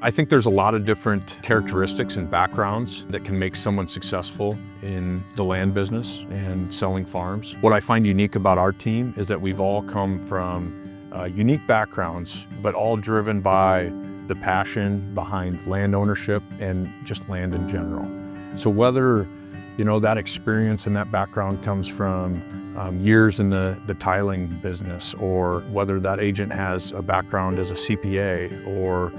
I think there's a lot of different characteristics and backgrounds that can make someone successful in the land business and selling farms. What I find unique about our team is that we've all come from unique backgrounds, but all driven by the passion behind land ownership and just land in general. So whether that experience and that background comes from years in the tiling business, or whether that agent has a background as a CPA, or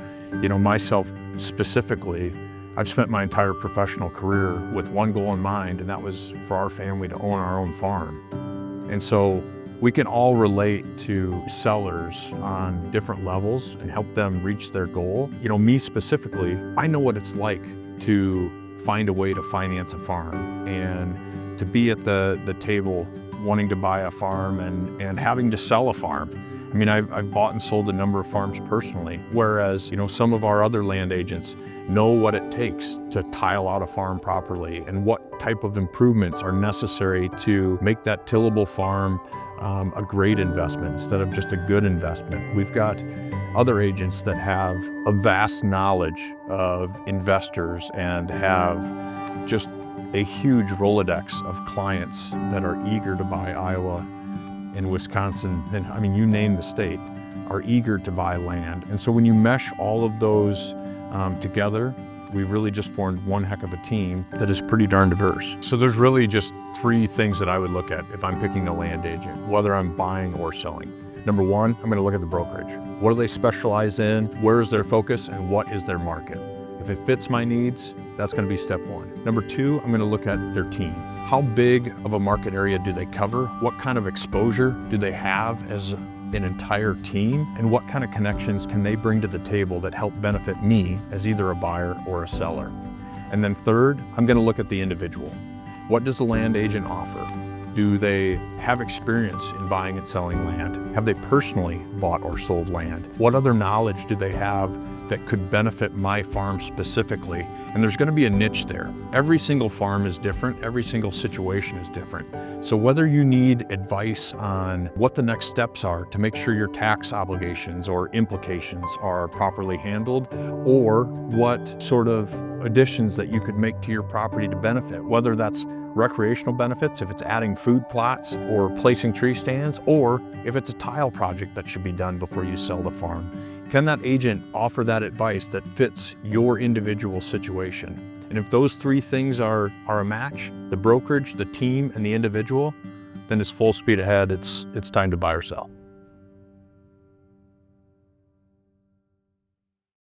myself specifically, I've spent my entire professional career with one goal in mind, and that was for our family to own our own farm. And so we can all relate to sellers on different levels and help them reach their goal. Me specifically, I know what it's like to find a way to finance a farm and to be at the table wanting to buy a farm and having to sell a farm. I mean, I've bought and sold a number of farms personally, whereas, some of our other land agents know what it takes to tile out a farm properly and what type of improvements are necessary to make that tillable farm a great investment instead of just a good investment. We've got other agents that have a vast knowledge of investors and have just a huge Rolodex of clients that are eager to buy Iowa and Wisconsin, and I mean, you name the state, are eager to buy land. And so when you mesh all of those together, we've really just formed one heck of a team that is pretty darn diverse. So there's really just three things that I would look at if I'm picking a land agent, whether I'm buying or selling. Number one, I'm gonna look at the brokerage. What do they specialize in? Where is their focus and what is their market? If it fits my needs, that's gonna be step one. Number two, I'm gonna look at their team. How big of a market area do they cover? What kind of exposure do they have as an entire team? And what kind of connections can they bring to the table that help benefit me as either a buyer or a seller? And then third, I'm gonna look at the individual. What does the land agent offer? Do they have experience in buying and selling land? Have they personally bought or sold land? What other knowledge do they have that could benefit my farm specifically? And there's gonna be a niche there. Every single farm is different. Every single situation is different. So whether you need advice on what the next steps are to make sure your tax obligations or implications are properly handled, or what sort of additions that you could make to your property to benefit, whether that's recreational benefits, if it's adding food plots or placing tree stands, or if it's a tile project that should be done before you sell the farm. Can that agent offer that advice that fits your individual situation? And if those three things are a match, the brokerage, the team, and the individual, then it's full speed ahead. It's time to buy or sell.